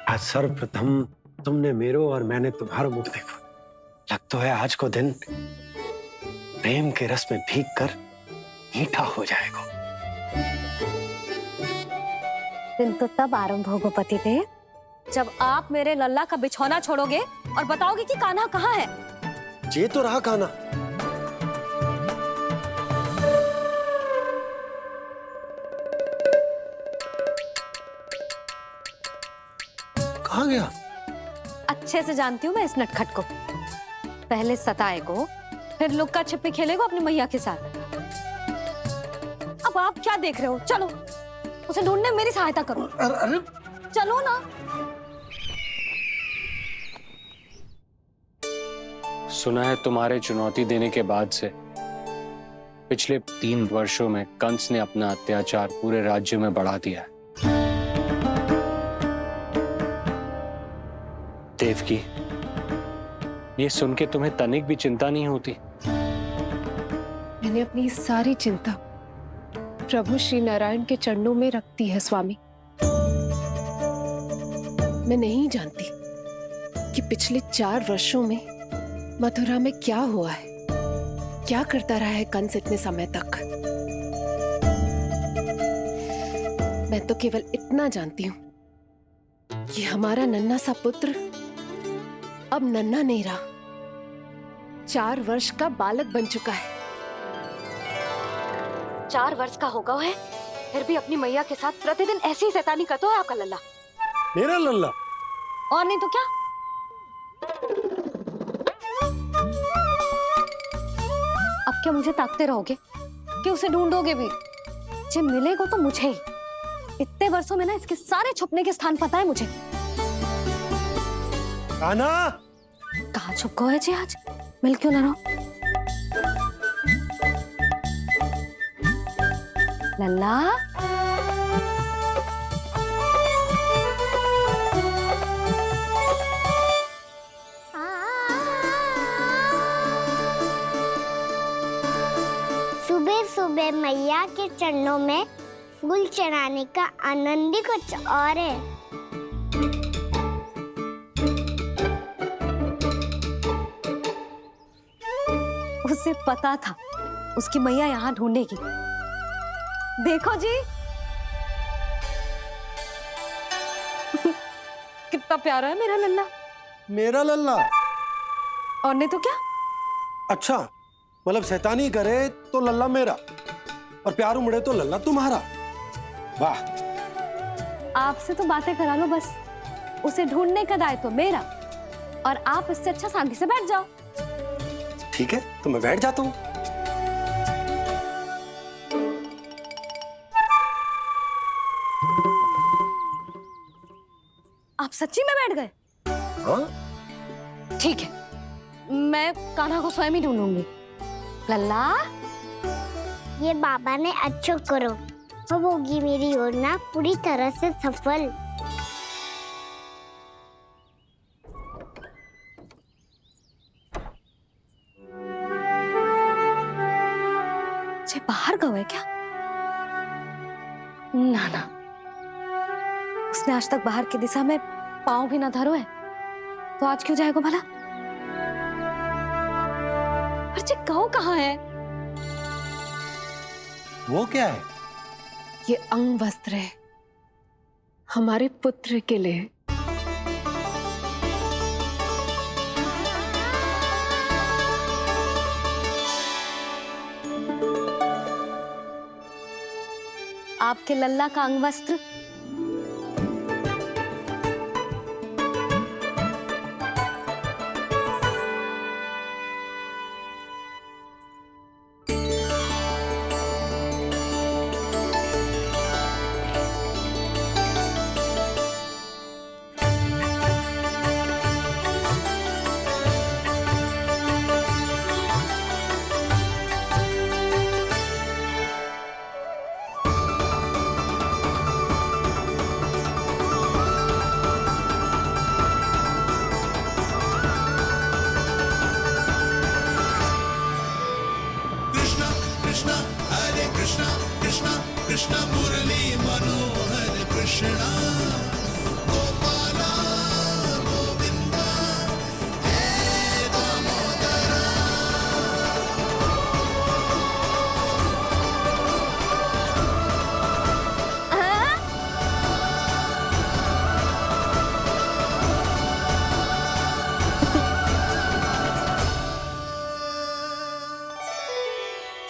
आज सर्वप्रथम तुमने मेरो और मैंने तुम्हारा मुख देखो। लग तो है आज को दिन प्रेम के रस में भीग कर मीठा हो जाएगा। दिन तो तब आरंभ होगा पतिदेव, जब आप मेरे लल्ला का बिछौना छोड़ोगे और बताओगे कि कान्हा कहाँ है। ये तो रहा कान्हा। कहाँ गया? अच्छे से जानती हूँ मैं इस नटखट को। पहले सताएगो, फिर लुक्का छिपी खेलेगो अपनी मैया के साथ। अब आप क्या देख रहे हो? चलो उसे ढूंढने में मेरी सहायता करो। अरे चलो ना। सुना है तुम्हारे चुनौती देने के बाद से पिछले 3 वर्षों में कंस ने अपना अत्याचार पूरे राज्य में बढ़ा दिया है। देवकी, ये सुन के तुम्हें तनिक भी चिंता नहीं होती? मैंने अपनी सारी चिंता प्रभु श्री नारायण के चरणों में रख दी है स्वामी। मैं नहीं जानती कि पिछले 4 वर्षों में मथुरा में क्या हुआ है, क्या करता रहा है कंस इतने समय तक। मैं तो केवल इतना जानती हूँ कि हमारा नन्हा सा पुत्र अब नन्हा नहीं रहा, 4 वर्ष का बालक बन चुका है। 4 वर्ष का होगा है, फिर भी अपनी मैया के साथ प्रतिदिन ऐसी ही शैतानी करता है आपका लल्ला। मेरा लल्ला? और नहीं तो क्या। अब क्या मुझे ताकते रहोगे कि उसे ढूंढोगे भी? जब मिलेगा तो मुझे ही। इतने वर्षों में ना इसके सारे छुपने के स्थान पता है मुझे। कान्हा! कहाँ छुप गए है जी आज? मिल क्यों ना रहो? लल्ला, सुबह सुबह मैया के चरणों में फूल चढ़ाने का आनंद ही कुछ और है। उसे पता था उसकी मैया यहाँ ढूंढेगी। देखो जी कितना प्यारा है मेरा लल्ला। मेरा लल्ला? और नहीं तो क्या। अच्छा, मतलब शैतानी करे तो लल्ला मेरा और प्यार उमड़े तो लल्ला तुम्हारा। वाह! आपसे तो बातें करा लो बस, उसे ढूंढने का दायित्व मेरा, और आप इससे अच्छा शांति से बैठ जाओ। ठीक है, तो मैं बैठ जाता हूँ। आप सच्ची में बैठ गए? हाँ? ठीक है, मैं कान्हा को स्वयं ही ढूंढूंगी। लल्ला, ये बाबा ने अच्छा करो, अब होगी मेरी योजना पूरी तरह से सफल। जे बाहर गए क्या? ना ना, उसने आज तक बाहर की दिशा में पांव भी ना धरो है, तो आज क्यों जाएगा भला? पर जे कहो कहाँ है? वो क्या है? ये अंग वस्त्र है हमारे पुत्र के लिए। आपके लल्ला का अंग वस्त्र।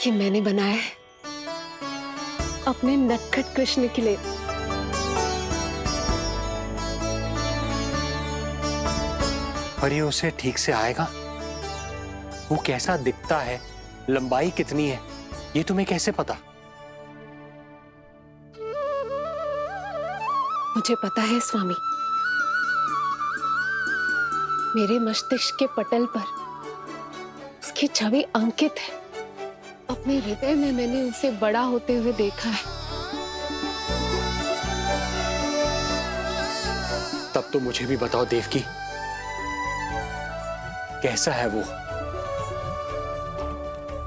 कि मैंने बनाया है अपने नटखट कृष्ण के लिए। पर ये उसे ठीक से आएगा? वो कैसा दिखता है, लंबाई कितनी है, ये तुम्हें कैसे पता? मुझे पता है स्वामी, मेरे मस्तिष्क के पटल पर उसकी छवि अंकित है। अपने हृदय में मैंने उसे बड़ा होते हुए देखा है। तब तो मुझे भी बताओ देवकी, कैसा है वो?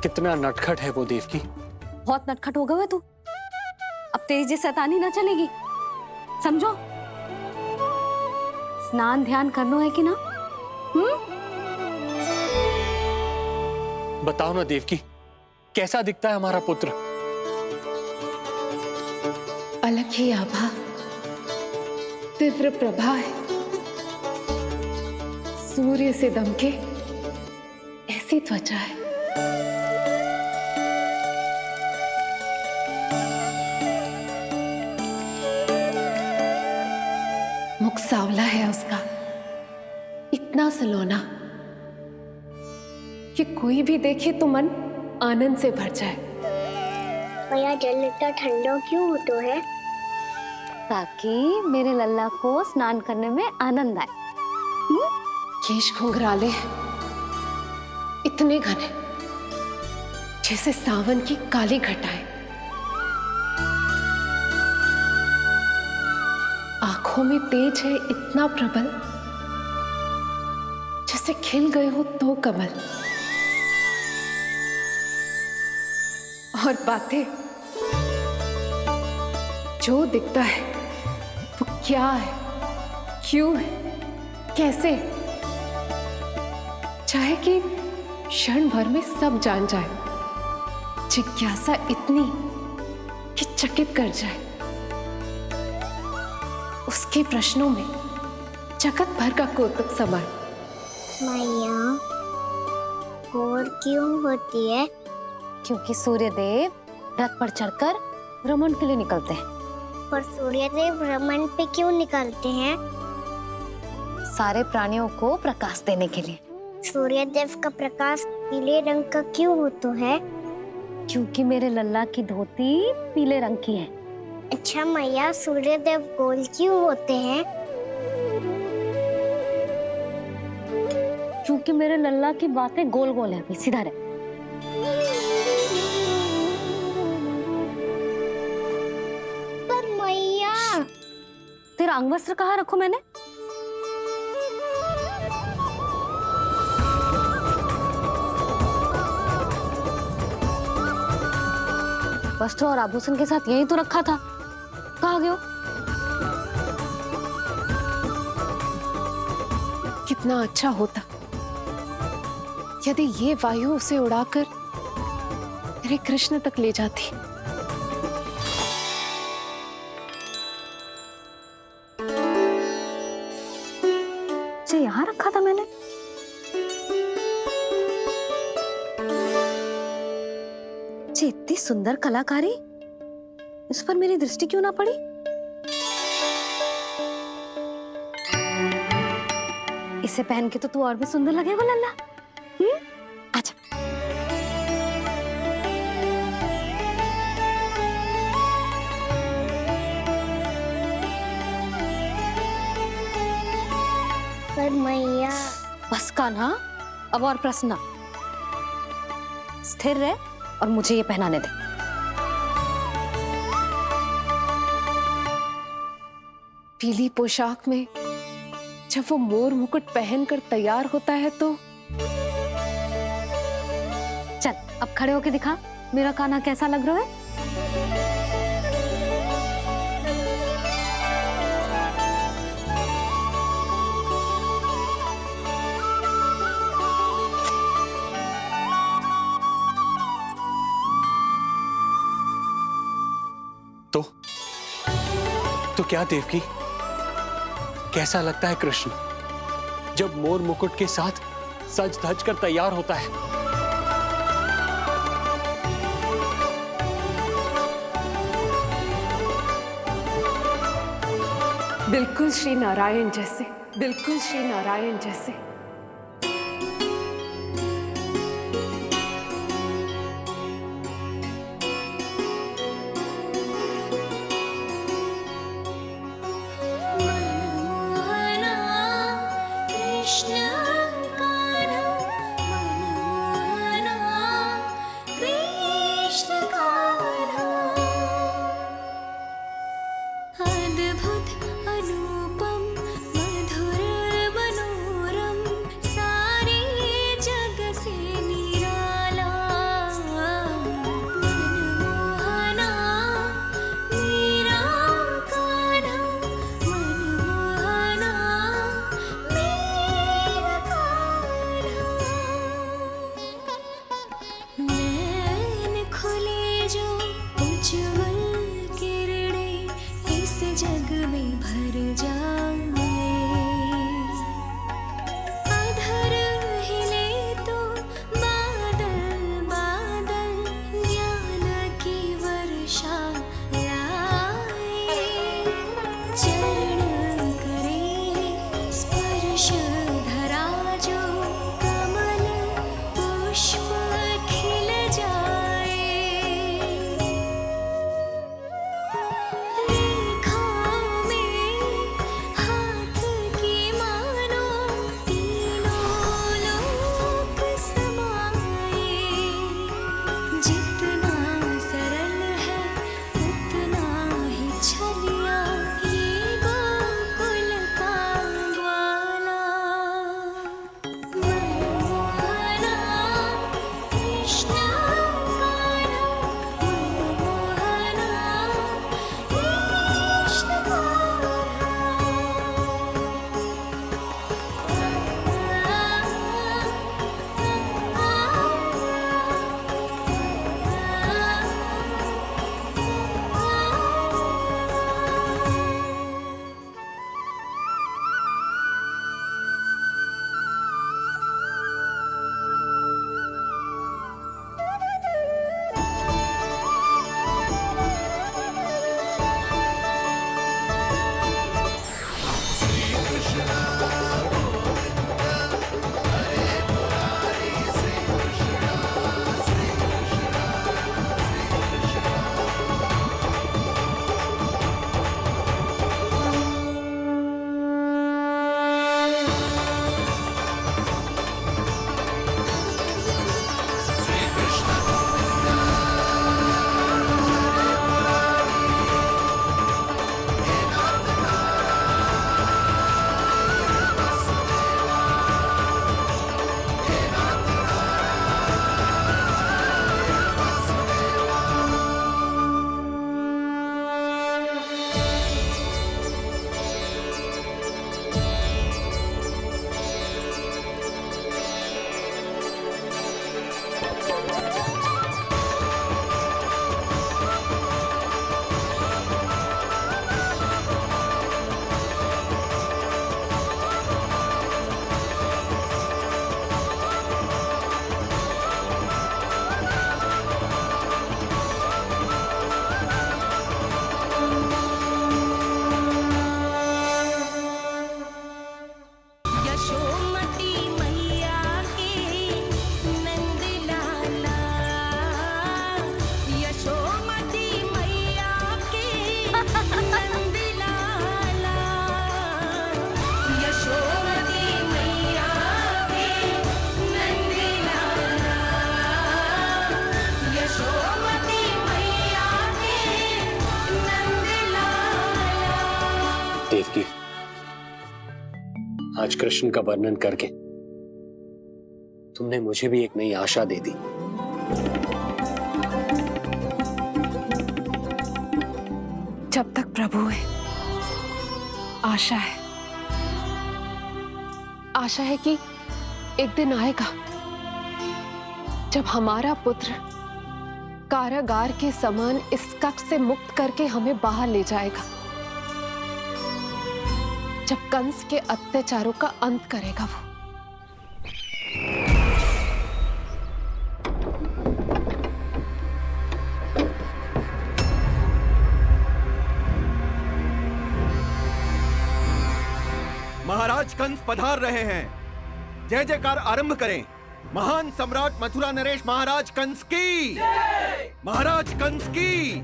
कितना नटखट है वो देवकी? बहुत नटखट हो गए तू। अब तेरी जी शैतानी ना चलेगी, समझो। स्नान ध्यान करना है कि ना? बताओ ना देवकी, कैसा दिखता है हमारा पुत्र? अलग ही आभा, तीव्र प्रभा है, सूर्य से दमके ऐसी त्वचा है। मुख सांवला है उसका, इतना सलोना कि कोई भी देखे तो मन आनंद से भर जाए। भैया जल इतना ठंडा क्यों होता है? ताकि मेरे लल्ला को स्नान करने में आनंद आए। केश घुंघराले इतने घने जैसे सावन की काली घटाएं। आंखों में तेज है इतना प्रबल जैसे खिल गए हो तो कमल। और बातें, जो दिखता है वो क्या है, क्यों है, कैसे, चाहे कि क्षण भर में सब जान जाए। जिज्ञासा इतनी कि चकित कर जाए। उसके प्रश्नों में जगत भर का कौतुक समाए। मैया और क्यों होती है? क्योंकि सूर्यदेव रथ पर चढ़कर भ्रमण के लिए निकलते हैं। पर सूर्यदेव भ्रमण पे क्यों निकलते हैं? सारे प्राणियों को प्रकाश देने के लिए। सूर्यदेव का प्रकाश पीले रंग का क्यों होता है? क्योंकि मेरे लल्ला की धोती पीले रंग की है। अच्छा मैया, सूर्यदेव गोल क्यों होते हैं? क्योंकि मेरे लल्ला की बातें गोल गोल है, सीधा रहे। पर मैया, तेरा अंगवस्त्र कहाँ रखूं मैंने? वस्त्र और आभूषण के साथ यही तो रखा था, कहाँ गयो? कितना अच्छा होता यदि ये वायु उसे उड़ाकर मेरे कृष्ण तक ले जाती। जो यहाँ रखा था मैंने। जी इतनी सुंदर कलाकारी, इस पर मेरी दृष्टि क्यों ना पड़ी? इसे पहन के तो तू और भी सुंदर लगेगा लल्ला। आजा। पर मैया, बस कान्हा, अब और प्रश्न ना। स्थिर रह और मुझे ये पहनाने दे। पीली पोशाक में जब वो मोर मुकुट पहनकर तैयार होता है तो चल अब खड़े होके दिखा मेरा कान्हा कैसा लग रहा है। तो क्या देवकी, कैसा लगता है कृष्ण जब मोर मुकुट के साथ सज धज कर तैयार होता है? बिल्कुल श्री नारायण जैसे, बिल्कुल श्री नारायण जैसे। देवकी, आज कृष्ण का वर्णन करके तुमने मुझे भी एक नई आशा दे दी। जब तक प्रभु है, आशा है। आशा है कि एक दिन आएगा जब हमारा पुत्र कारागार के समान इस कक्ष से मुक्त करके हमें बाहर ले जाएगा, जब कंस के अत्याचारों का अंत करेगा वो। महाराज कंस पधार रहे हैं। जय जयकार आरंभ करें। महान सम्राट मथुरा नरेश महाराज कंस की, महाराज कंस की,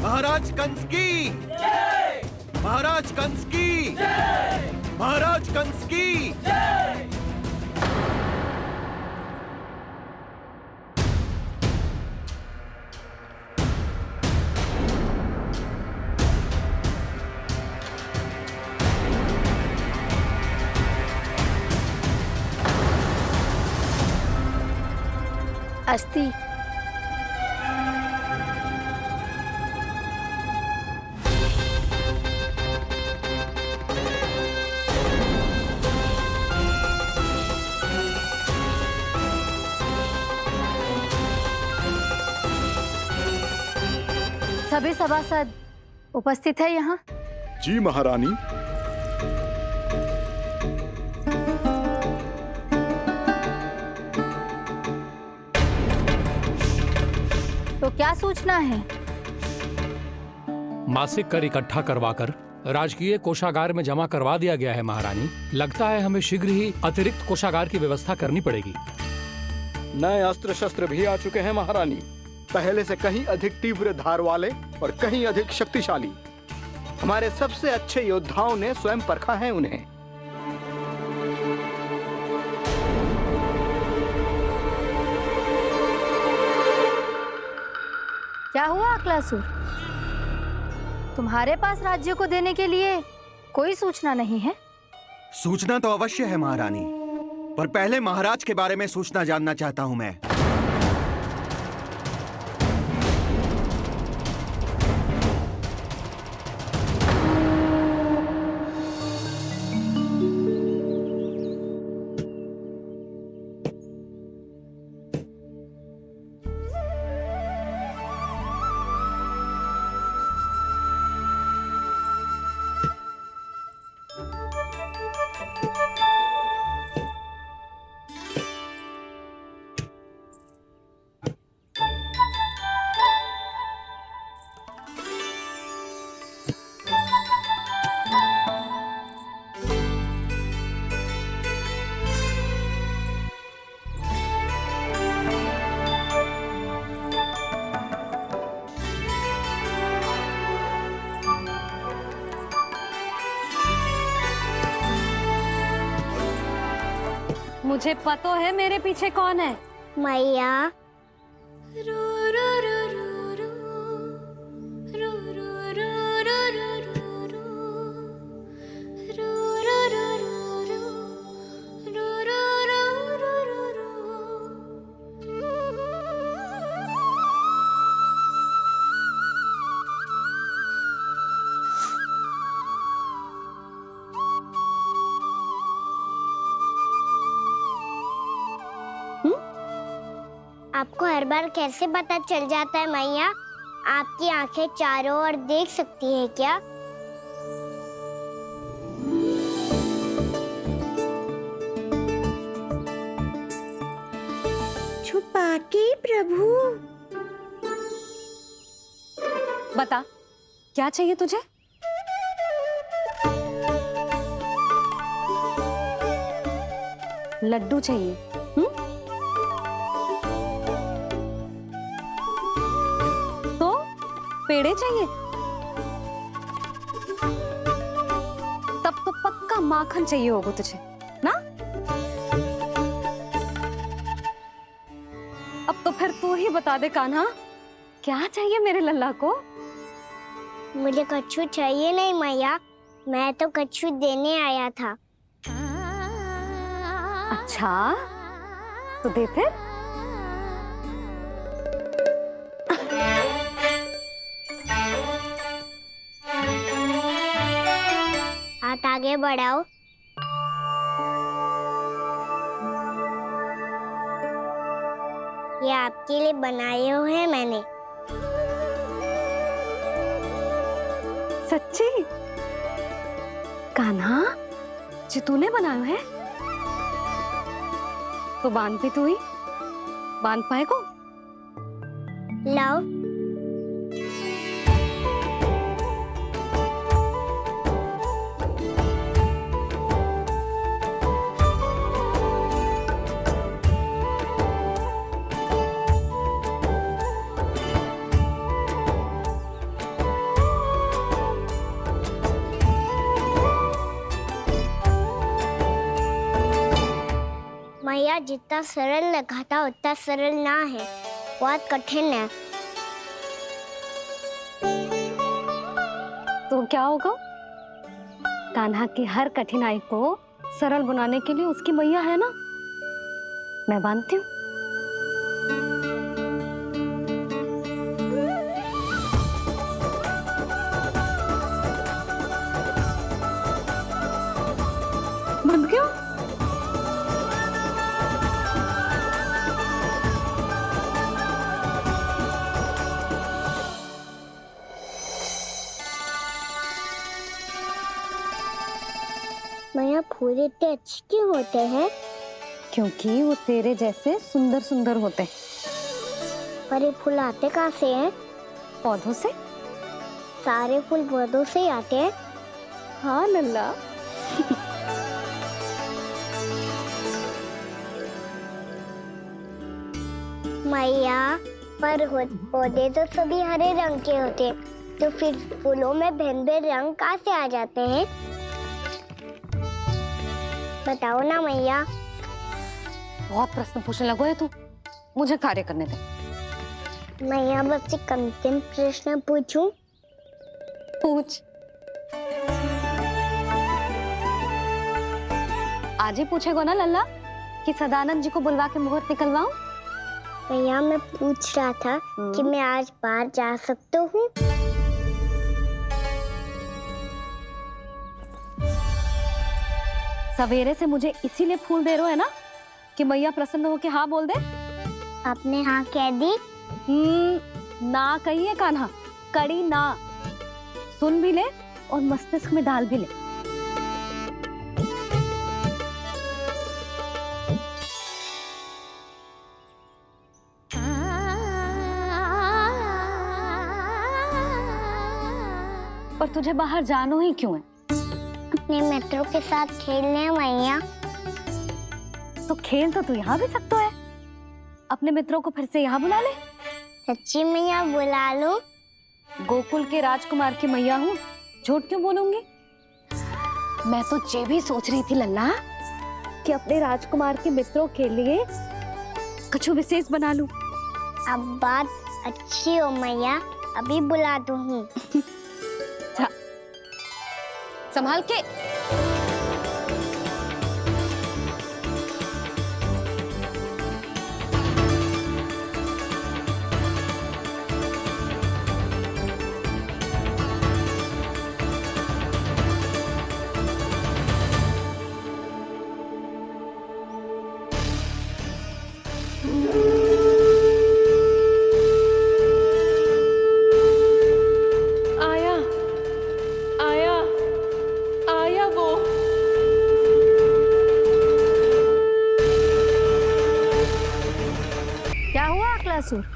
महाराज कंस की, महाराज कंस की, महाराज कंस की। अस्ति। सभी सभासद उपस्थित है यहाँ? जी महारानी। तो क्या सूचना है? मासिक कर इकट्ठा करवाकर राजकीय कोषागार में जमा करवा दिया गया है महारानी। लगता है हमें शीघ्र ही अतिरिक्त कोषागार की व्यवस्था करनी पड़ेगी। नए अस्त्र शस्त्र भी आ चुके हैं महारानी, पहले से कहीं अधिक तीव्र धार वाले और कहीं अधिक शक्तिशाली। हमारे सबसे अच्छे योद्धाओं ने स्वयं परखा है उन्हें। क्या हुआ अक्लासुर? तुम्हारे पास राज्य को देने के लिए कोई सूचना नहीं है? सूचना तो अवश्य है महारानी, पर पहले महाराज के बारे में सूचना जानना चाहता हूं मैं। मुझे पता है मेरे पीछे कौन है। मैया। आपको हर बार कैसे पता चल जाता है मैया? आपकी आंखें चारों ओर देख सकती हैं क्या? छुपा के प्रभु। बता, क्या चाहिए तुझे? लड्डू चाहिए? तो पेड़े चाहिए? तब तो पक्का माखन चाहिए होगा तुझे ना? अब तो फिर तू ही बता दे कान्हा, क्या चाहिए मेरे लल्ला को? मुझे कच्छू चाहिए नहीं मैया, मैं तो कच्छू देने आया था। अच्छा, तो दे फिर। हाथ आगे बढ़ाओ। ये आपके लिए बनाए हुए हैं मैंने। सच्ची? कान्हा, जो तूने बनाया है? तो बांध भी तू ही, बांध पाए को? लाओ। मैया जितना सरल लगा था उतना सरल ना है, बहुत कठिन है। तो क्या होगा? कान्हा की हर कठिनाई को सरल बनाने के लिए उसकी मैया है ना, मैं मानती हूँ। बंद क्यों? मैया फूल इतने अच्छे क्यों होते हैं? क्योंकि वो तेरे जैसे सुंदर सुंदर होते हैं। पर ये फूल आते कहाँ से हैं? पौधों से। सारे फूल पौधों से ही आते हैं? हाँ लल्ला। मैया पर पौधे तो सभी हरे रंग के होते हैं, तो फिर फूलों में भिन्न भिन्न रंग कहाँ से आ जाते हैं? बताओ ना मैया। बहुत प्रश्न पूछने लगो है तू, मुझे कार्य करने दे। मैया बस एक अंतिम प्रश्न पूछूं? पूछ। आज ही पूछेगो ना लल्ला कि सदानंद जी को बुलवा के मुहूर्त निकलवाऊं? मैया मैं पूछ रहा था कि मैं आज बाहर जा सकता हूँ? सवेरे से मुझे इसीलिए फूल दे रहे हो है ना कि मैया प्रसन्न हो के हाँ बोल दे। आपने हाँ कह दी? ना कहिए कान्हा, कड़ी ना। सुन भी ले और मस्तिष्क में डाल भी ले। पर तुझे बाहर जानो ही क्यों है? अपने मित्रों के साथ खेलने मैया। तो खेल तो तू यहाँ भी सकता है। अपने मित्रों को फिर से यहाँ बुला ले। सच्ची मैया बुला लो। गोकुल के राजकुमार की मैया हूँ, झूठ क्यों बोलूंगी? मैं तो ये भी सोच रही थी लल्ला कि अपने राजकुमार के मित्रों के लिए कुछ विशेष बना लूं। अब बात अच्छी हो मैया, अभी बुला दूँ। संभाल के।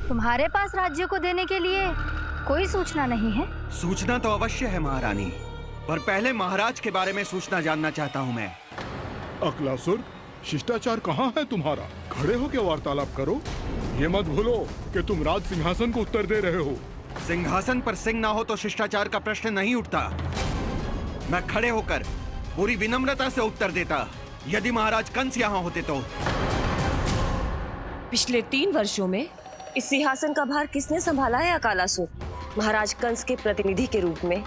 तुम्हारे पास राज्य को देने के लिए कोई सूचना नहीं है? सूचना तो अवश्य है महारानी, पर पहले महाराज के बारे में सूचना जानना चाहता हूँ मैं। अक्लासुर, शिष्टाचार कहाँ है तुम्हारा? खड़े होकर वार्तालाप करो। ये मत भूलो कि तुम राज सिंहासन को उत्तर दे रहे हो। सिंहासन पर सिंह ना हो तो शिष्टाचार का प्रश्न नहीं उठता। मैं खड़े होकर पूरी विनम्रता से उत्तर देता यदि महाराज कंस यहाँ होते तो। पिछले 3 वर्षों में इस सिंहासन का भार किसने संभाला है अकालासुर? महाराज कंस के प्रतिनिधि के रूप में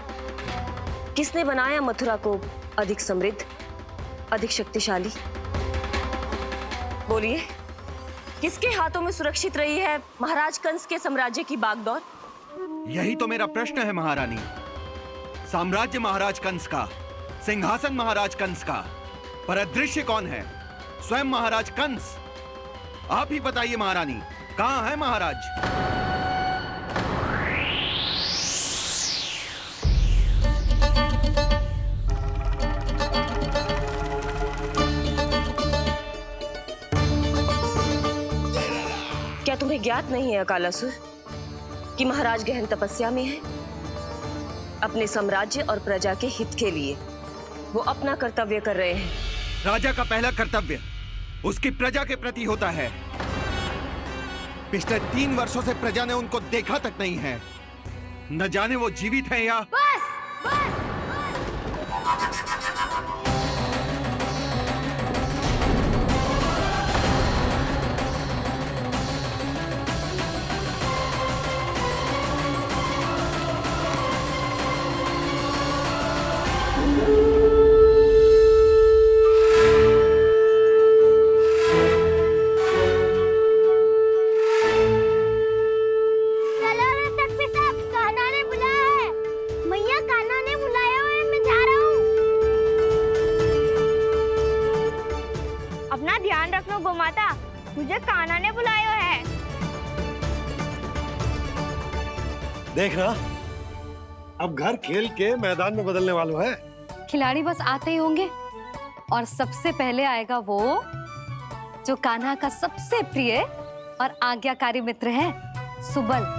किसने बनाया मथुरा को अधिक समृद्ध, अधिक शक्तिशाली? बोलिए, किसके हाथों में सुरक्षित रही है महाराज कंस के साम्राज्य की बागडोर? यही तो मेरा प्रश्न है महारानी। साम्राज्य महाराज कंस का, सिंहासन महाराज कंस का, पर अदृश्य कौन है? स्वयं महाराज कंस। आप ही बताइए महारानी, कहाँ है महाराज? क्या तुम्हें ज्ञात नहीं है अकालासुर कि महाराज गहन तपस्या में है? अपने साम्राज्य और प्रजा के हित के लिए वो अपना कर्तव्य कर रहे हैं। राजा का पहला कर्तव्य उसकी प्रजा के प्रति होता है। पिछले 3 वर्षों से प्रजा ने उनको देखा तक नहीं है। न जाने वो जीवित हैं या... बस, बस। हो गोमाता, मुझे कान्हा ने बुलाया है। देखना, अब घर खेल के मैदान में बदलने वालों है। खिलाड़ी बस आते ही होंगे और सबसे पहले आएगा वो जो कान्हा का सबसे प्रिय और आज्ञाकारी मित्र है, सुबल।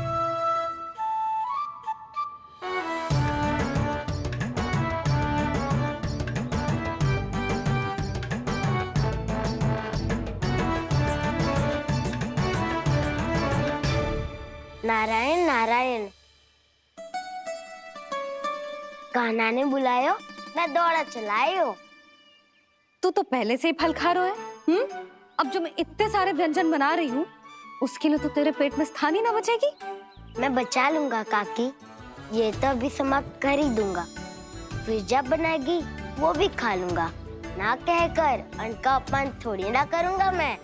नारायण नारायण, कान्हा ने बुलायो, मैं दौड़ा चलायो। तू तो पहले से ही फल खा रहा है। अब जो मैं इतने सारे व्यंजन बना रही हूँ, उसके लिए तो तेरे पेट में स्थान ही ना बचेगी। मैं बचा लूंगा काकी, ये तो अभी समाप्त कर ही दूंगा, फिर जब बनाएगी वो भी खा लूंगा। ना कहकर अन्न का अपमान थोड़ी ना करूंगा मैं।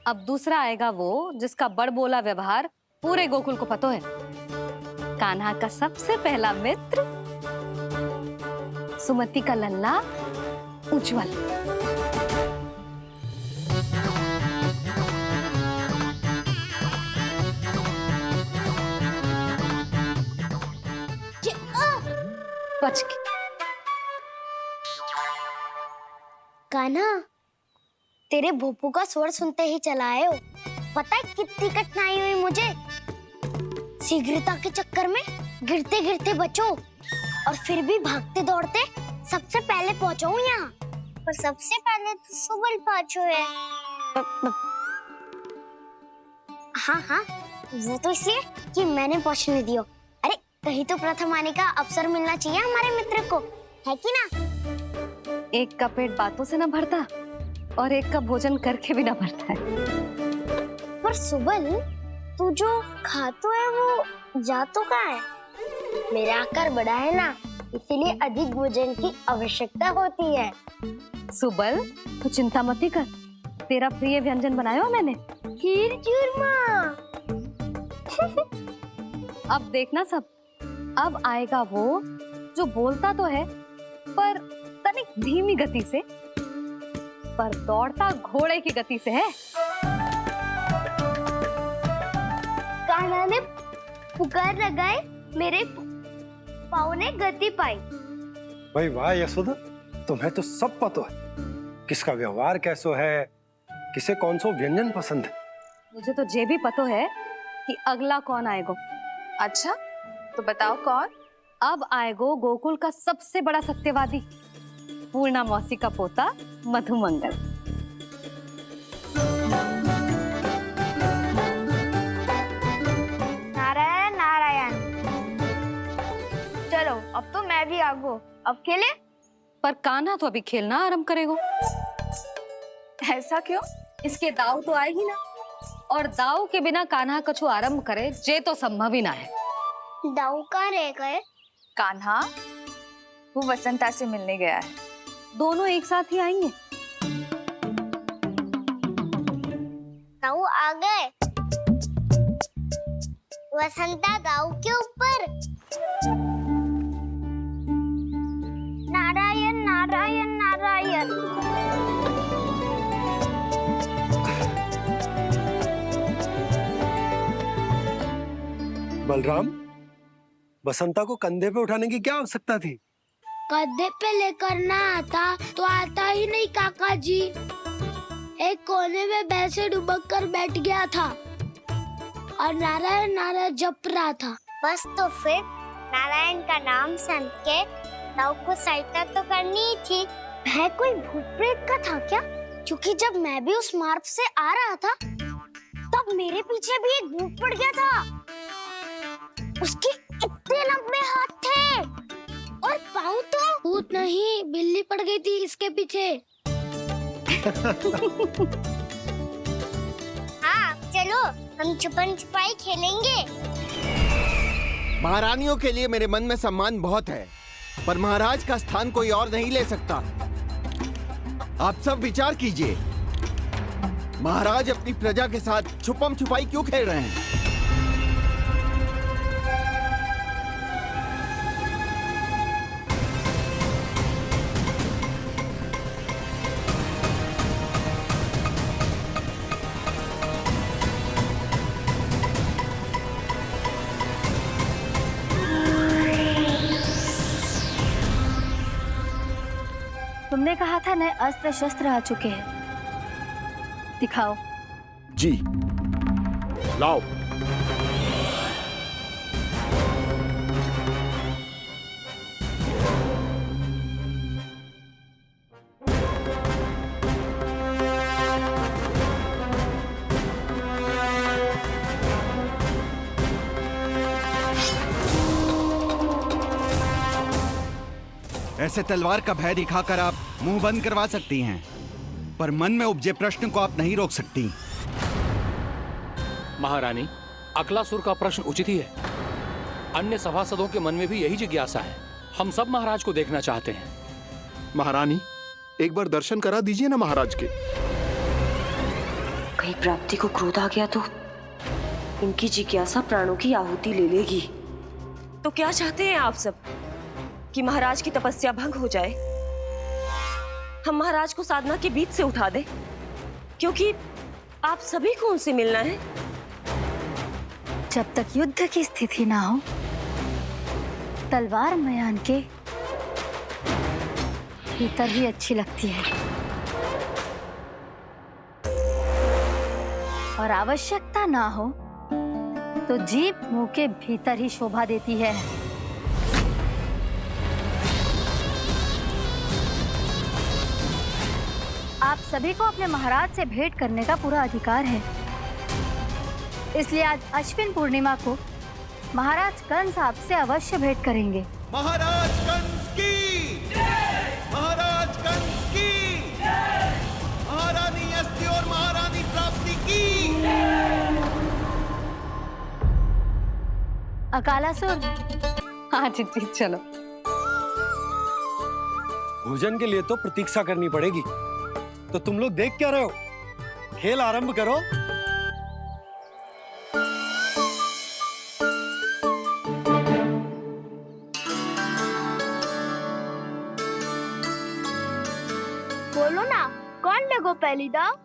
अब दूसरा आएगा वो जिसका बड़बोला व्यवहार पूरे गोकुल को पता है, कान्हा का सबसे पहला मित्र, सुमति का लल्ला उज्जवल। बच के। कान्हा, तेरे भोपू का स्वर सुनते ही चला आए हो। पता है कितनी कठिनाई हुई मुझे, शीघ्रता के चक्कर में गिरते गिरते बचो और फिर भी भागते दौड़ते सबसे पहले पहुंचो यहाँ। पर सबसे पहले तो सुबल पहुंचो है। हाँ हाँ, वो तो इसलिए कि मैंने पहुंचने दियो। अरे कहीं तो प्रथम आने का अवसर मिलना चाहिए हमारे मित्र को, है कि ना? एक का पेट बातों से ना भरता और एक का भोजन करके भी ना भरता है। पर सुबल, तू जो खातो है वो जातो का है। मेरा आकार बड़ा है ना, इसीलिए अधिक भोजन की आवश्यकता होती है। सुबल, तू चिंता मत कर, तेरा प्रिय व्यंजन बनाया हो मैंने, खीर चूरमा। अब देखना सब, अब आएगा वो जो बोलता तो है पर तनिक धीमी गति से, पर दौड़ता घोड़े की गति से है। कान्हा ने पुकार लगाए, मेरे पाँव ने गति पाई। भाई वाह यशोदा, तुम्हें तो सब पता है, किसका व्यवहार कैसो है, किसे कौन सो व्यंजन पसंद है। मुझे तो ये भी पता है कि अगला कौन आएगा। अच्छा, तो बताओ कौन? अब आएगो गोकुल का सबसे बड़ा सत्यवादी, पूर्णा मौसी का पोता मधुमंगल। नारायण नारायण। चलो अब तो मैं भी आगो, अब खेले। पर कान्हा तो अभी खेलना आरंभ करेगो। ऐसा क्यों? इसके दाव तो आएगी ना, और दाव के बिना कान्हा कछु आरंभ करे जे तो संभव ही ना है। दाऊ कहाँ रह गए? कान्हा वो वसंता से मिलने गया है। दोनों एक साथ ही आएंगे। दाऊ आ गए। वसंता दाऊ के ऊपर। नारायण नारायण नारायण। बलराम, बसंता को कंधे पे उठाने की क्या आवश्यकता थी? कंधे पे लेकर ना आता तो आता ही नहीं काका जी। एक कोने में वैसे डुबक कर बैठ गया था और नारायण नारायण जप रहा था। बस तो फिर नारायण का नाम सुन के दाऊ को सहायता तो करनी ही थी। वह कोई भूत प्रेत का था क्या? क्योंकि जब मैं भी उस मार्ग से आ रहा था तब मेरे पीछे भी एक भूत पड़ गया था। उसके इतने लंबे हाथ थे और पाँव तो भूत नहीं, बिल्ली पड़ गई थी इसके पीछे। हाँ चलो, हम छुपन छुपाई खेलेंगे। महारानियों के लिए मेरे मन में सम्मान बहुत है, पर महाराज का स्थान कोई और नहीं ले सकता। आप सब विचार कीजिए, महाराज अपनी प्रजा के साथ छुपम छुपाई क्यों खेल रहे हैं? तुमने कहा था नए अस्त्र शस्त्र आ चुके हैं, दिखाओ। जी, लाओ। ऐसे तलवार का भय दिखाकर आप मुंह बंद करवा सकती हैं, पर मन में उपजे प्रश्न को आप नहीं रोक सकती। महारानी, अकलासुर का प्रश्न उचित ही है। अन्य सभासदों के मन में भी यही जिज्ञासा है। हम सब महाराज को देखना चाहते हैं। महारानी, एक बार दर्शन करा दीजिए ना महाराज के। कहीं प्राप्ति को क्रोध आ गया तो इनकी जिज्ञासा प्राणों की आहुति ले लेगी। तो क्या चाहते हैं आप सब? कि महाराज की तपस्या भंग हो जाए? हम महाराज को साधना के बीच से उठा दें? क्योंकि आप सभी को उनसे मिलना है। जब तक युद्ध की स्थिति ना हो, तलवार मयान के भीतर ही अच्छी लगती है, और आवश्यकता ना हो तो जीभ मुंह के भीतर ही शोभा देती है। आप सभी को अपने महाराज से भेंट करने का पूरा अधिकार है। इसलिए आज अश्विन पूर्णिमा को महाराज कंस आपसे अवश्य भेंट करेंगे। महाराज कंस की जय! महाराज कंस की जय! महारानी अस्ति और महारानी प्राप्ति की जय! अकालासुर, हाँ चिट्ठी, चलो। भोजन के लिए तो प्रतीक्षा करनी पड़ेगी, तो तुम लोग देख क्या रहे हो? खेल आरंभ करो। बोलो ना, कौन लगो पहली दाव?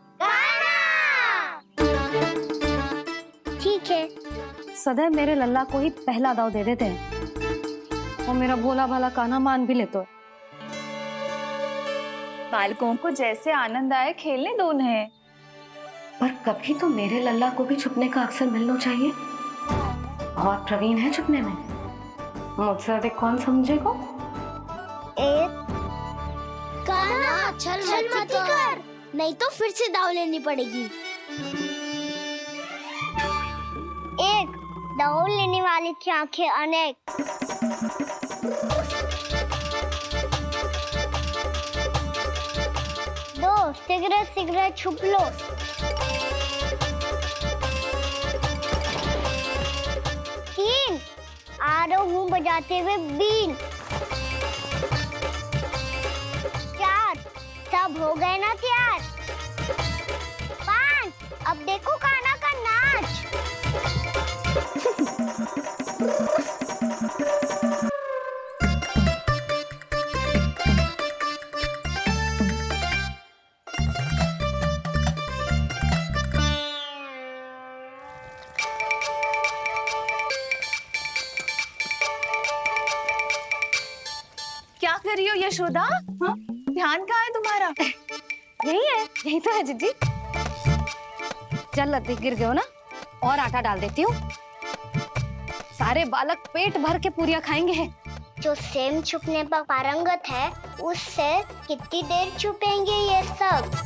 ठीक है। सदैव मेरे लल्ला को ही पहला दाव दे देते हैं, और मेरा भोला भाला कान्हा मान भी लेते। बालकों को जैसे आनंद आए खेलने दो उन्हें। पर कभी तो मेरे लल्ला को भी छुपने का अवसर मिलना चाहिए। बहुत प्रवीण है छुपने में, मुझसे अधिक कौन समझेगा? कान्हा, छल मत कर, नहीं तो फिर से दाव लेनी पड़ेगी। एक दाव लेने वाले की आंखें अनेक। दो, सिगरेट सिगरेट छुप लो। तीन, आरो हूँ बजाते हुए बीन। चार, सब हो गए ना तैयार? पांच, अब देखो कान्हा का नाच। क्या कर रही हो यशोदा? हाँ? ध्यान कहाँ है तुम्हारा? यही है, यही तो है जिद्दी। चल लद्दी, गिर गए हो ना, और आटा डाल देती हूँ। सारे बालक पेट भर के पूरियां खाएंगे। जो सेम छुपने पर पारंगत है, उससे कितनी देर छुपेंगे ये सब?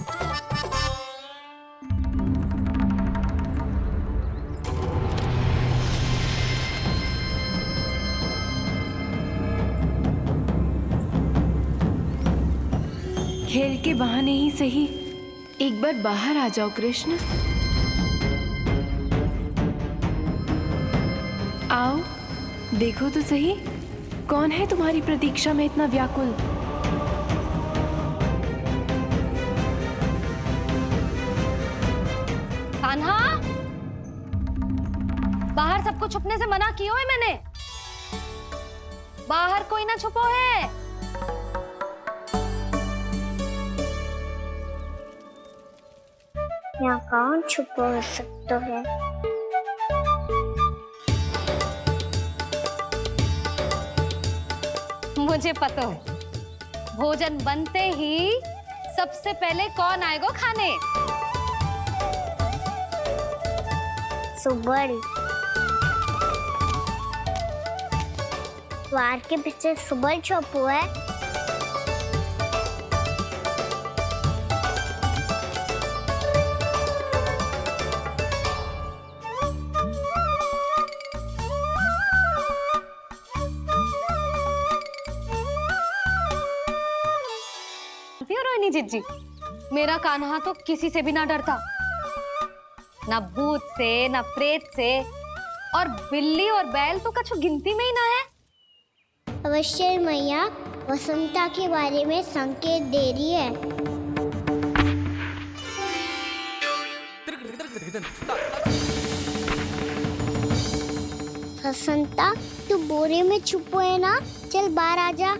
खेल के बहाने ही सही एक बार बाहर आ जाओ कृष्ण। आओ, देखो तो सही, कौन है तुम्हारी प्रतीक्षा में इतना व्याकुल? कान्हा, बाहर सबको छुपने से मना किया है मैंने। बाहर कोई ना छुपो है। यहाँ कौन छुपा हो सकता है? मुझे पता है, भोजन बनते ही सबसे पहले कौन आएगा खाने? सुबल। द्वार के पीछे सुबल छुपा है। रोहिणी जीजी, मेरा कान्हा तो किसी से भी ना डरता, ना भूत से, ना प्रेत से, और बिल्ली और बैल तो कछु गिनती में ही ना है। अवश्य मैया वसंता के बारे में संकेत दे रही है। वसंता, तू बोरे में छुपो है ना, चल बाहर आ जा।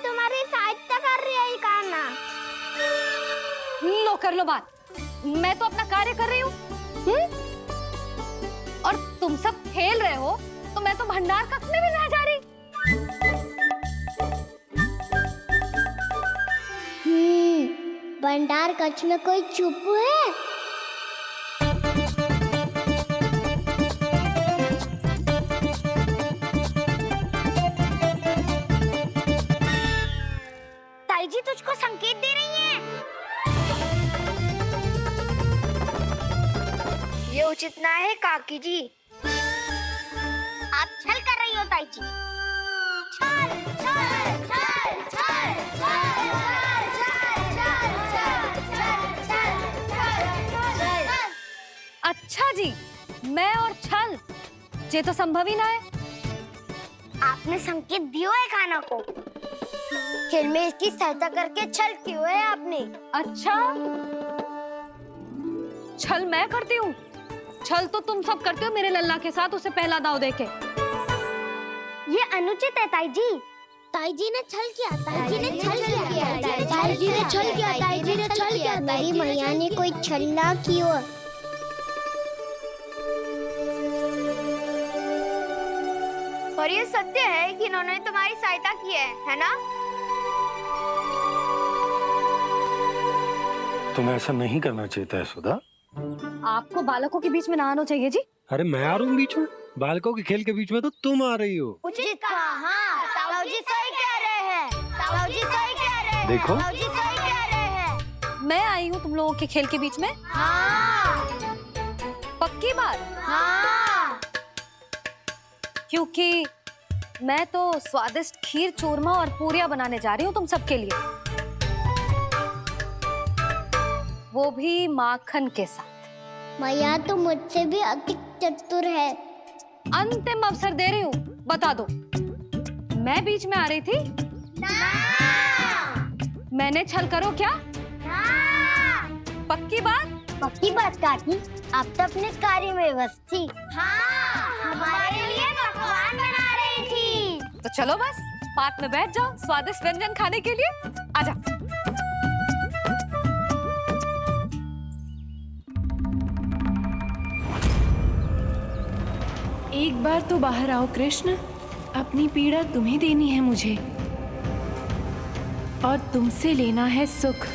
तुम्हारी सहायता कर रही है कान्हा। लो कर लो बात, मैं तो अपना कार्य कर रही हूँ। और तुम सब खेल रहे हो तो मैं तो भंडार कक्ष में भी नहीं जा रही। भंडार कक्ष में कोई चुप है? ताई जी तुझको संकेत दे रही हैं। ये उचित ना है काकी जी। आप छल कर रही हो ताई जी। छल, छल, छल, छल, छल, अच्छा जी, मैं और छल, ये तो संभव ही ना है। आपने संकेत दियो है कान्हा को, खेल में इसकी सहायता करके छल क्यों है आपने? अच्छा, छल मैं करती हूँ? छल तो तुम सब करते हो मेरे लल्ला के साथ, उसे पहला दाव देके। ये अनुचित है ताई जी। ताई जी ने छल किया, ताई जी ने छल किया, ताई जी ने छल किया, ताई जी ने छल किया। मेरी मैया ने कोई छल ना किया। और ये सत्य है कि इन्होंने तुम्हारी सहायता की है ना? तुम्हें ऐसा नहीं करना चाहिए था यशोदा। आपको बालकों के बीच में ना आना चाहिए जी। अरे मैं आ रहा हूँ बीच में? बालकों के खेल के बीच में तो तुम आ रही हो। उचित कहा। हाँ, ताऊ जी सही कह रहे हैं। ताऊ जी सही कह रहे हैं। देखो, ताऊ जी सही कह रहे हैं। मैं आई हूँ तुम लोगों के खेल के बीच में? हाँ। पक्की बात? हाँ। क्योंकि मैं तो स्वादिष्ट खीर, चूरमा और पूरियां बनाने जा रही हूँ तुम सबके लिए, वो भी माखन के साथ। मैया तो मुझसे भी अधिक चतुर है। अंतिम अवसर दे रही हूँ, बता दो, मैं बीच में आ रही थी? ना। मैंने छल करो क्या? ना। पक्की बात? पक्की बात काकी, आप तो अपने कार्य में व्यस्त थी। हाँ, हमारे लिए पकवान बना रही थी। तो चलो बस पात में बैठ जाओ स्वादिष्ट व्यंजन खाने के लिए। आजा। एक बार तो बाहर आओ कृष्ण, अपनी पीड़ा तुम्हें देनी है मुझे, और तुमसे लेना है सुख।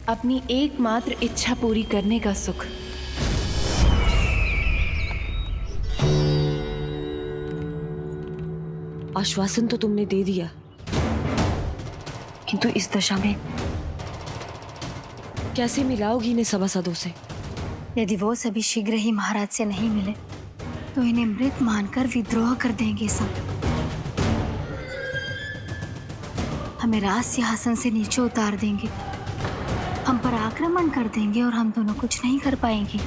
अपनी एकमात्र इच्छा पूरी करने का सुख। आश्वासन तो तुमने दे दिया, किंतु इस दशा में कैसे मिलाओगी इन्हें सभासदों से? यदि वो सभी शीघ्र ही महाराज से नहीं मिले तो इन्हें मृत मानकर विद्रोह कर देंगे सब। हमें राज सिंहासन से नीचे उतार देंगे, हम पर आक्रमण कर देंगे और हम दोनों कुछ नहीं कर पाएंगे।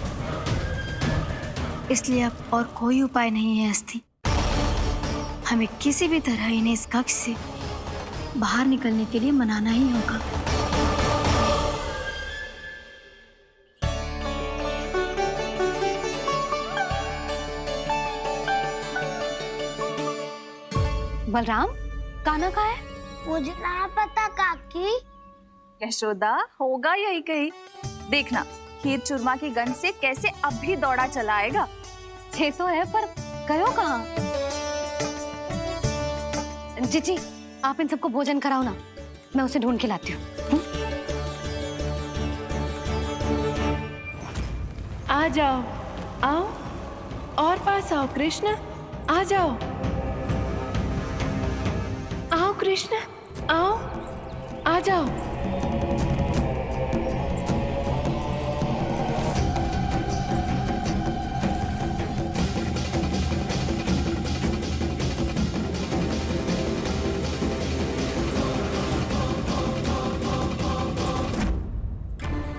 इसलिए अब और कोई उपाय नहीं है अस्थि। हमें किसी भी तरह इन्हें इस कक्ष से बाहर निकलने के लिए मनाना ही होगा। बलराम, कान्हा कहाँ है? मुझे ना पता काकी। यशोदा, होगा यही कहीं। देखना, खीर चूरमा की गंध से कैसे अब भी दौड़ा चला आएगा। ये तो है, पर गयो कहाँ? जी, आप इन सबको भोजन कराओ ना, मैं उसे ढूंढ के लाती हूँ। आ जाओ, आओ और पास आओ कृष्ण, आ जाओ, आओ कृष्ण, आओ, आ जाओ।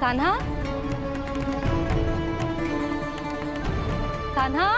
कान्हा, कान्हा,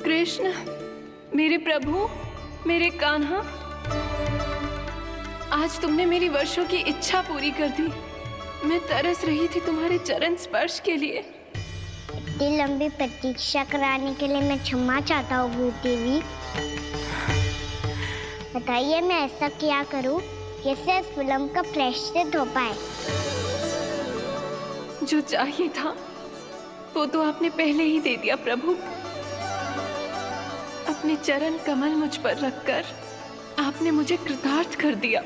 कृष्ण, मेरे प्रभु, मेरे कान्हा, आज तुमने मेरी वर्षों की इच्छा पूरी कर दी। मैं तरस रही थी तुम्हारे चरण स्पर्श के लिए। इतनी लंबी प्रतीक्षा कराने के लिए मैं क्षमा चाहता हूँ भूत देवी। बताइए मैं ऐसा क्या करूँ जिससे इस फिल्म का प्रायश्चित हो पाए। जो चाहिए था वो तो आपने पहले ही दे दिया प्रभु। अपने चरण कमल मुझ पर रखकर आपने मुझे कृतार्थ कर दिया,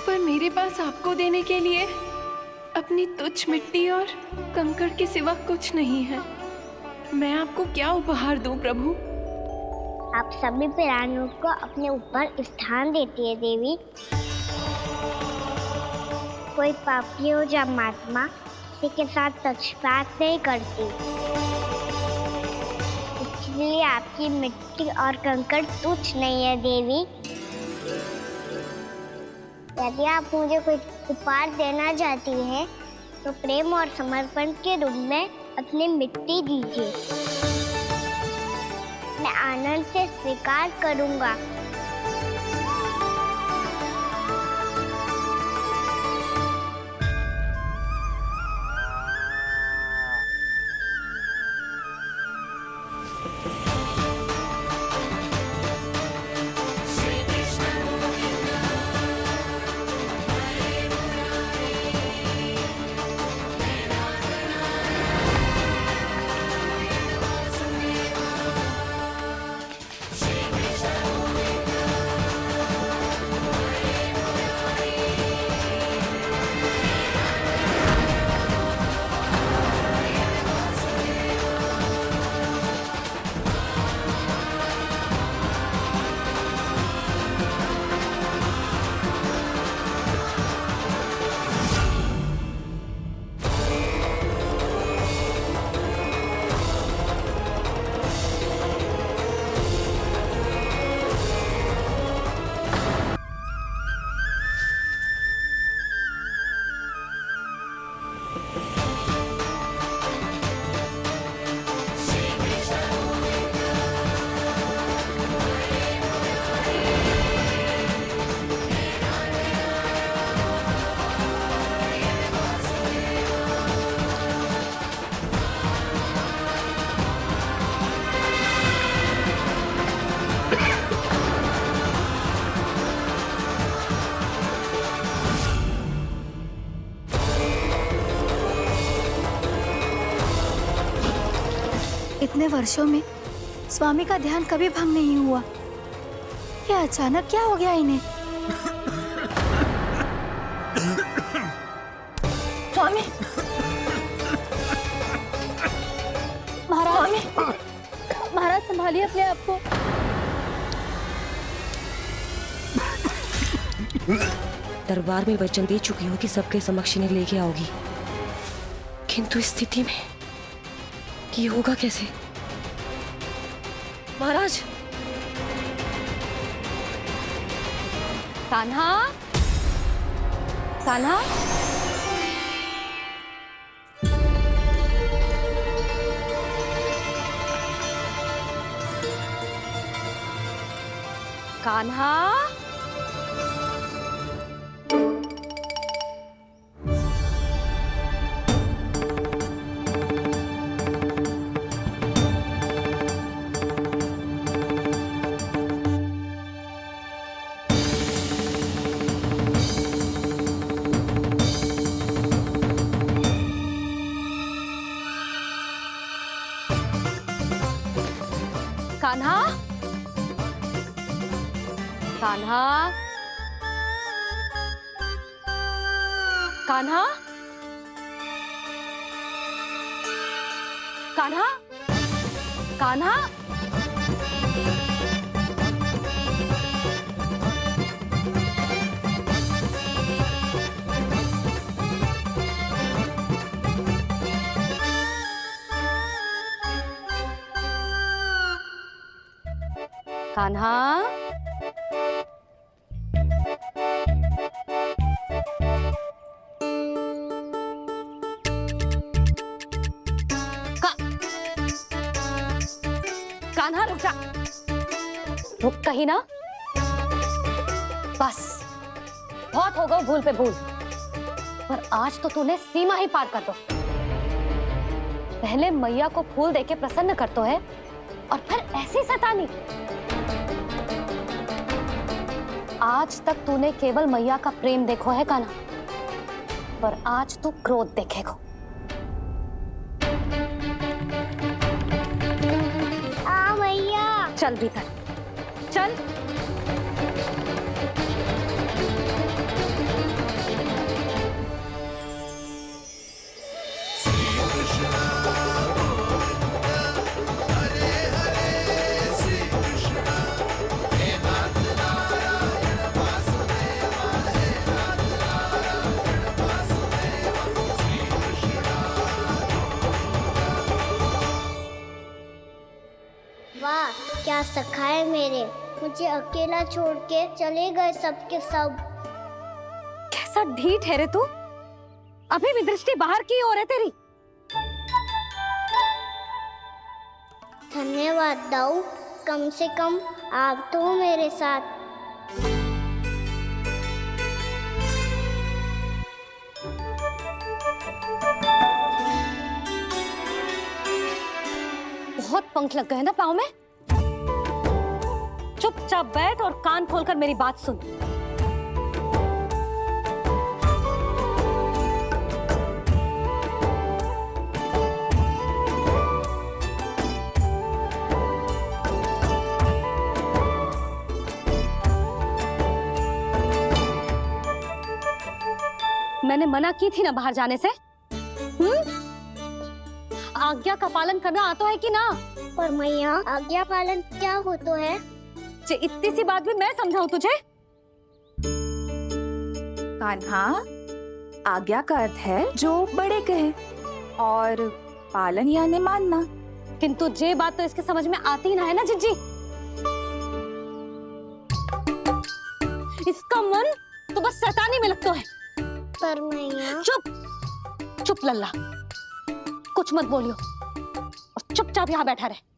पर मेरे पास आपको देने के लिए अपनी तुच्छ मिट्टी और कंकड़ के सिवा कुछ नहीं है। मैं आपको क्या उपहार दूं प्रभु? आप सभी प्राणियों को अपने ऊपर स्थान देती है देवी। कोई पापी हो या महात्मा किसी के साथ पक्षपात नहीं करती, इसलिए आपकी मिट्टी और कंकड़ तुच्छ नहीं है देवी। यदि आप मुझे कोई उपहार देना चाहती हैं तो प्रेम और समर्पण के रूप में अपनी मिट्टी दीजिए। मैं आनंद से स्वीकार करूंगा। इतने वर्षों में स्वामी का ध्यान कभी भंग नहीं हुआ। ये अचानक क्या हो गया इन्हें? स्वामी, संभालिए अपने आप को। दरबार में वचन दे चुकी हो कि सबके समक्ष इन्हें लेके आओगी, किंतु इस स्थिति में ये होगा कैसे? महाराज! कान्हा, कान्हा, कान्हा, कान्हा, कान्हा, कान्हा, कान्हा, कान्हा, कान्हा, कान्हा रुक जा, रुक कहीं ना। बस बहुत हो गया भूल पे भूल, पर आज तो तूने सीमा ही पार कर दो। पहले मैया को फूल देके प्रसन्न कर तो है और फिर ऐसी सतानी। आज तक तूने केवल मैया का प्रेम देखो है कान्हा, पर आज तू क्रोध देखेगा। मैया चल भीतर चल। वाह, क्या सखा है मेरे, मुझे अकेला छोड़ के चले गए सबके सब। कैसा ढीठ है रे तू, अभी भी दृष्टि बाहर की ओर है तेरी। धन्यवाद दाऊ, कम से कम आप तो हो मेरे साथ। बहुत पंख लग गए ना पाँव में। चुपचाप बैठ और कान खोलकर मेरी बात सुन। मैंने मना की थी ना बाहर जाने से। आज्ञा का पालन करना आता है कि ना? पर मैया, आज्ञा पालन क्या होता है? इतनी सी बात भी मैं समझाऊं तुझे? कान्हा, आज्ञा का अर्थ है जो बड़े कहे, और पालन यानी मानना। किंतु ये बात तो इसके समझ में आती ना है ना जिज्जी। इसका मन तो बस शैतानी में लगता है। पर मैया। चुप चुप लल्ला, कुछ मत बोलियो और चुपचाप यहाँ बैठा रहे।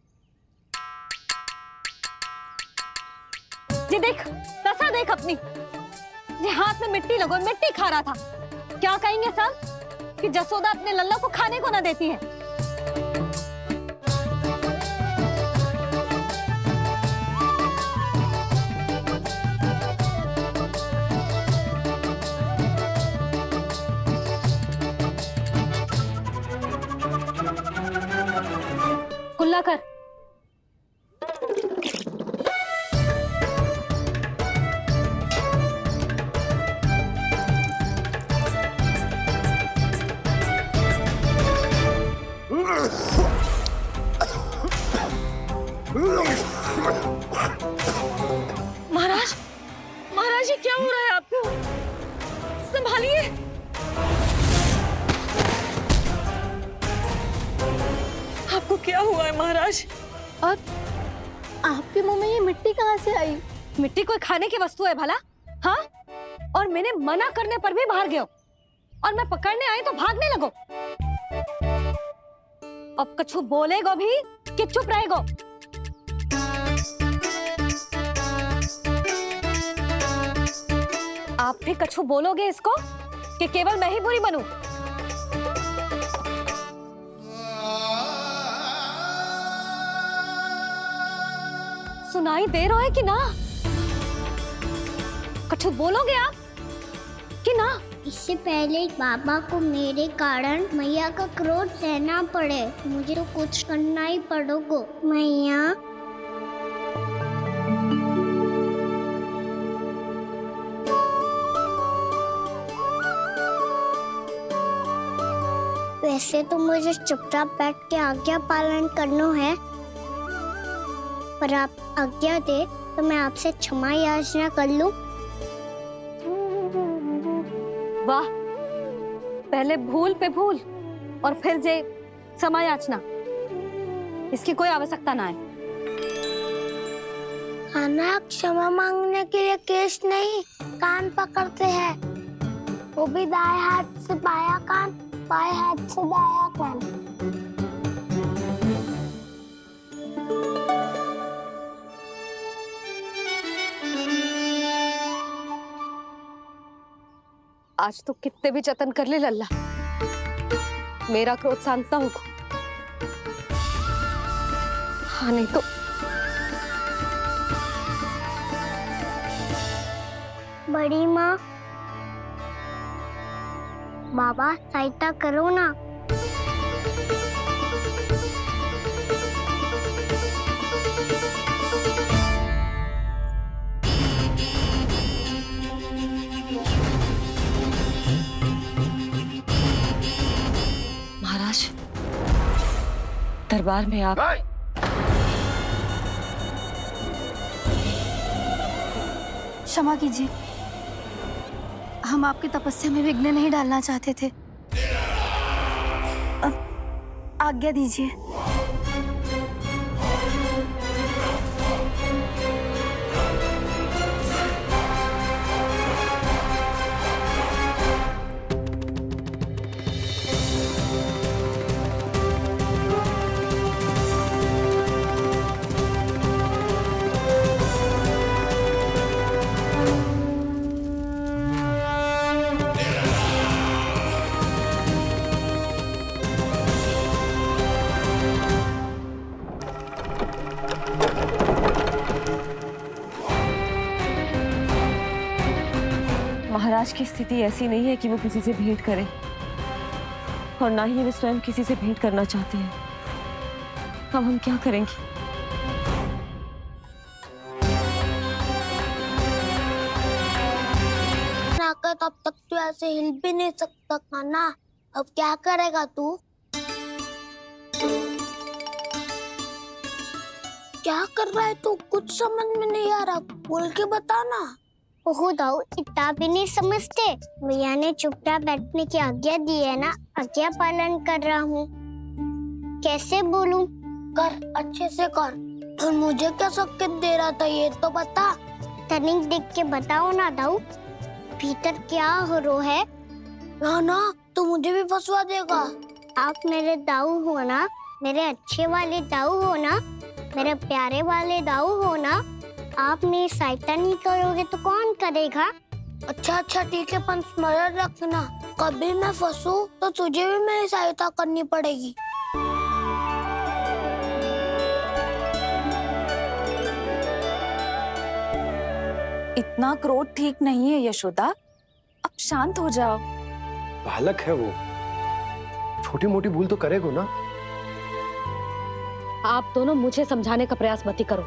ये देख, तसा देख अपनी, ये हाथ में मिट्टी लगो, मिट्टी खा रहा था। क्या कहेंगे सब कि जसोदा अपने लल्ला को खाने को ना देती है। कुल्ला कर। महाराज, महाराज ये क्या हो रहा है आपको? संभालिए। आपको क्या हुआ है महाराज? और आपके मुंह में ये मिट्टी कहाँ से आई? मिट्टी कोई खाने की वस्तु है भला? हाँ? और मैंने मना करने पर भी बाहर गए हो और मैं पकड़ने आई तो भागने लगो। अब कछु बोलेगो भी कि चुप रहेगो? आप भी कछु बोलोगे इसको कि केवल मैं ही बुरी बनूं? सुनाई दे रहा है कि ना? कछु बोलोगे आप कि ना? इससे पहले बाबा को मेरे कारण मैया का क्रोध सहना पड़े, मुझे तो कुछ करना ही पड़ेगा। मैया, वैसे तो मुझे चुपचाप बैठ के आज्ञा पालन करना है, पर आप आज्ञा दे तो मैं आपसे क्षमा याचना कर लूं। वाह, पहले भूल पे भूल और फिर जे क्षमा याचना, इसकी कोई आवश्यकता ना है। खाना क्षमा मांगने के लिए केस नहीं, कान पकड़ते हैं, वो भी दाएं हाथ से बायां कान, बाएं हाथ से दायां कान। आज तो कितने भी जतन कर ले लल्ला, मेरा क्रोध शांत ना होगा। हाँ नहीं तो बड़ी माँ, बाबा सहायता करो ना। महाराज, दरबार में आप क्षमा कीजिए, हम आपकी तपस्या में विघ्न नहीं डालना चाहते थे। अब आज्ञा दीजिए। महाराज की स्थिति ऐसी नहीं है कि वो किसी से भेंट करें, और ना ही वे स्वयं किसी से भेंट करना चाहते हैं। अब हम क्या करेंगे? तब तक तो ऐसे हिल भी नहीं सकता था ना, अब क्या करेगा तू? क्या कर रहा है तू? कुछ समझ में नहीं आ रहा, बोल के बताना। ओहो दाऊ, इतना भी नहीं समझते। भैया ने चुपचाप बैठने की आज्ञा दी है ना, आज्ञा पालन कर रहा हूँ। कैसे बोलूं? कर, अच्छे से कर। और मुझे क्या संकेत दे रहा था ये तो बता। तनिक देख के बताओ ना दाऊ, भीतर क्या हो रहा है? ना तो मुझे भी फंसवा देगा। आप मेरे दाऊ हो ना, मेरे अच्छे वाले दाऊ हो ना, मेरे प्यारे वाले दाऊ हो ना। आप मेरी सहायता नहीं करोगे तो कौन करेगा? अच्छा ठीक है, पर स्मरण रखना, कभी मैं फंसूं तो तुझे भी मेरी सहायता करनी पड़ेगी। इतना क्रोध ठीक नहीं है यशोदा, अब शांत हो जाओ। बालक है वो, छोटी मोटी भूल तो करेगा ना। आप दोनों मुझे समझाने का प्रयास मत ही करो।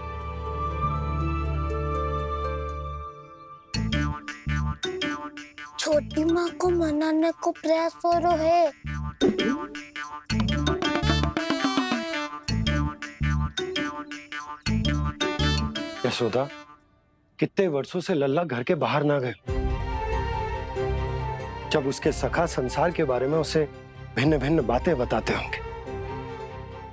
छोटी माँ को मनाने को प्रयास हो रहा है। यशोदा, कितने वर्षों से लल्ला घर के बाहर ना गए। जब उसके सखा संसार के बारे में उसे भिन्न भिन्न बातें बताते होंगे,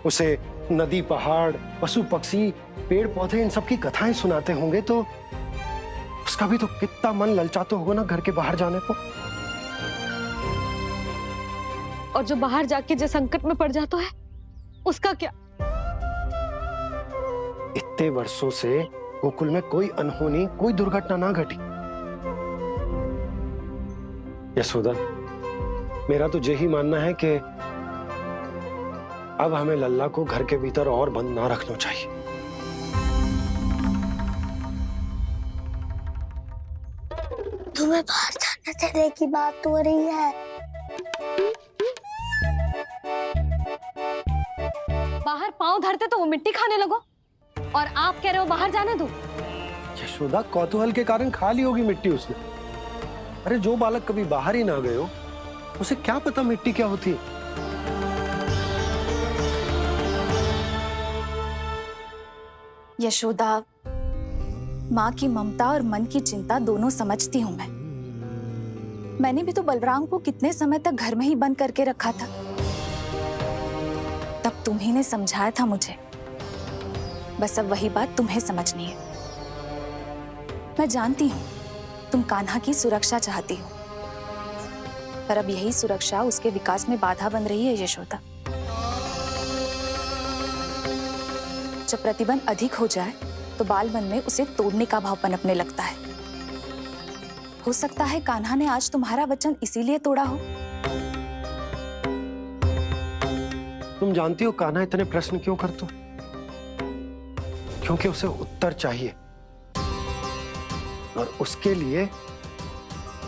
उसे नदी, पहाड़, पशु पक्षी, पेड़ पौधे, इन सब की कथाएं सुनाते होंगे, तो उसका भी तो कितना मन ललचाता होगा ना घर के बाहर जाने को। और जो बाहर जाके जो संकट में पड़ जाता है, उसका क्या? इतने वर्षों से गोकुल में कोई अनहोनी, कोई दुर्घटना ना घटी। यशोदा, मेरा तो यही मानना है कि अब हमें लल्ला को घर के भीतर और बंद ना रखना चाहिए। तुम्हें बाहर जाने देने की बात हो रही है। बाहर पांव धरते तो वो मिट्टी खाने लगो, और आप कह रहे हो बाहर जाने दो। यशोदा, कौतूहल के कारण खा ली होगी मिट्टी उसने। अरे जो बालक कभी बाहर ही ना गए हो, उसे क्या पता मिट्टी क्या होती है। यशोदा, माँ की ममता और मन की चिंता दोनों समझती हूँ मैं। मैंने भी तो बलराम को कितने समय तक घर में ही बंद करके रखा था। तब तुम्ही ने समझाया था मुझे। बस अब वही बात तुम्हें समझनी है। मैं जानती हूँ तुम कान्हा की सुरक्षा चाहती हो, पर अब यही सुरक्षा उसके विकास में बाधा बन रही है यशोदा। जब प्रतिबंध अधिक हो जाए तो बाल मन में उसे तोड़ने का भाव पनपने लगता है। हो सकता है कान्हा ने आज तुम्हारा वचन इसीलिए तोड़ा हो। तुम जानती हो कान्हा इतने प्रश्न क्यों करता? क्योंकि उसे उत्तर चाहिए, और उसके लिए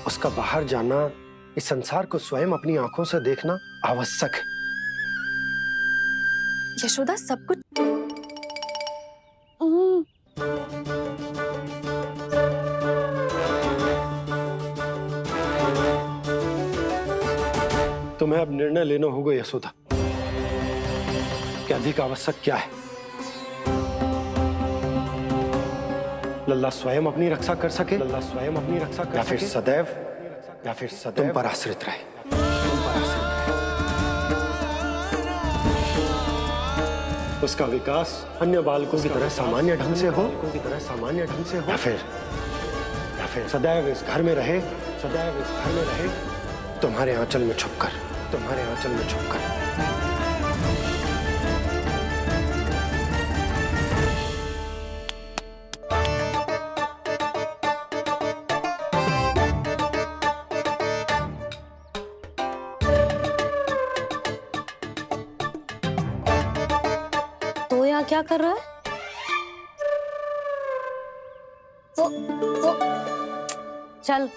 उसका बाहर जाना, इस संसार को स्वयं अपनी आंखों से देखना आवश्यक है। यशोदा, सब कुछ तुम्हें अब निर्णय लेना होगा यशोदा कि अधिक आवश्यक क्या है। लल्ला स्वयं अपनी रक्षा कर सके, लल्ला स्वयं अपनी रक्षा कर सके, या फिर सदैव तुम पर आश्रित रहे। उसका विकास अन्य बालकों की तरह सामान्य ढंग से हो, या फिर सदैव इस घर में रहे, तुम्हारे आंचल में छुपकर। तो यहाँ क्या कर रहा है? चल